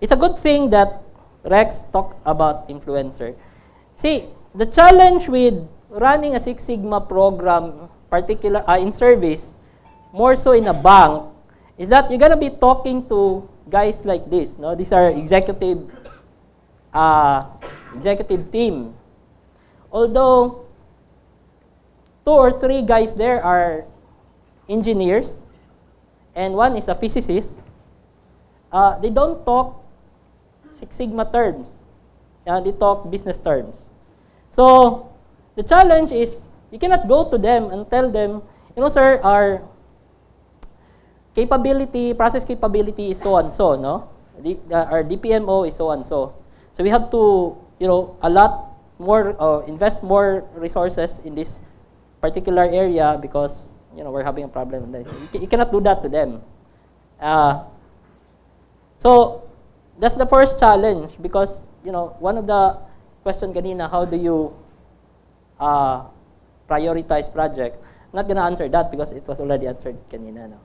it's a good thing that Rex talked about influencer. See, the challenge with running a Six Sigma program, in service, more so in a bank, is that you're gonna be talking to guys like this. No, these are executive team. Although 2 or 3 guys there are engineers, and one is a physicist, they don't talk Six Sigma terms. They talk business terms. So the challenge is you cannot go to them and tell them, you know, sir, our process capability is so and so, no? Our DPMO is so and so. So we have to, you know, invest more resources in this particular area because, you know, we're having a problem with this. You cannot do that to them. So that's the first challenge because, you know, one of the question kanina, how do you prioritize project? I'm not gonna answer that because it was already answered kanina, no?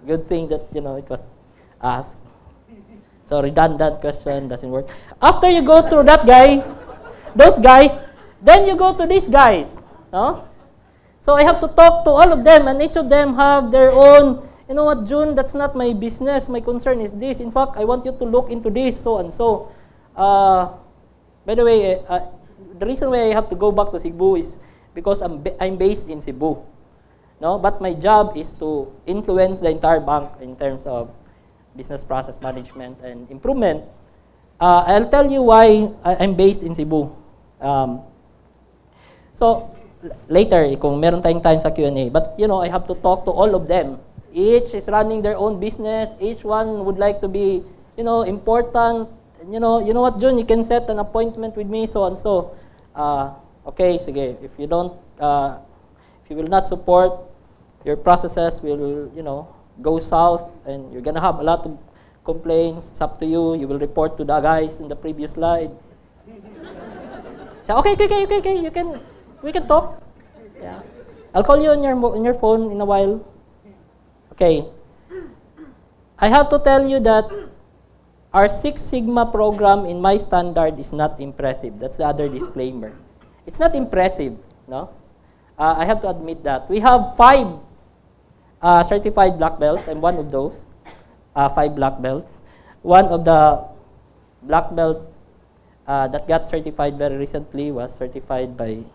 Good thing that, you know, it was asked. So redundant question doesn't work. After you go through that guy, those guys, then you go to these guys, no? So I have to talk to all of them, and each of them have their own, you know what, June, that's not my business. My concern is this. In fact, I want you to look into this, so and so. By the way, the reason why I have to go back to Cebu is because I'm based in Cebu. No, but my job is to influence the entire bank in terms of business process management and improvement. I'll tell you why I'm based in Cebu. So later, kung meron tayong time sa Q&A, but you know, I have to talk to all of them. Each is running their own business. Each one would like to be, you know, important. You know what, June, you can set an appointment with me, so and so. Okay, sige. If you don't, if you will not support, your processes will, you know, go south, and you're gonna have a lot of complaints. It's up to you. You will report to the guys in the previous slide. So okay. We can talk. Yeah, I'll call you on your phone in a while. Okay. I have to tell you that our Six Sigma program in my standard is not impressive. That's the other disclaimer. It's not impressive, no? I have to admit that. We have 5 certified black belts. I'm one of those. 5 black belts. One of the black belt that got certified very recently was certified by,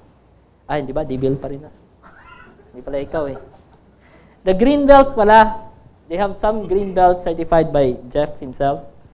hindi ba? Dibil pa rin na. Hindi pala ikaw eh. The green belts pala, they have some green belts certified by Jeff himself.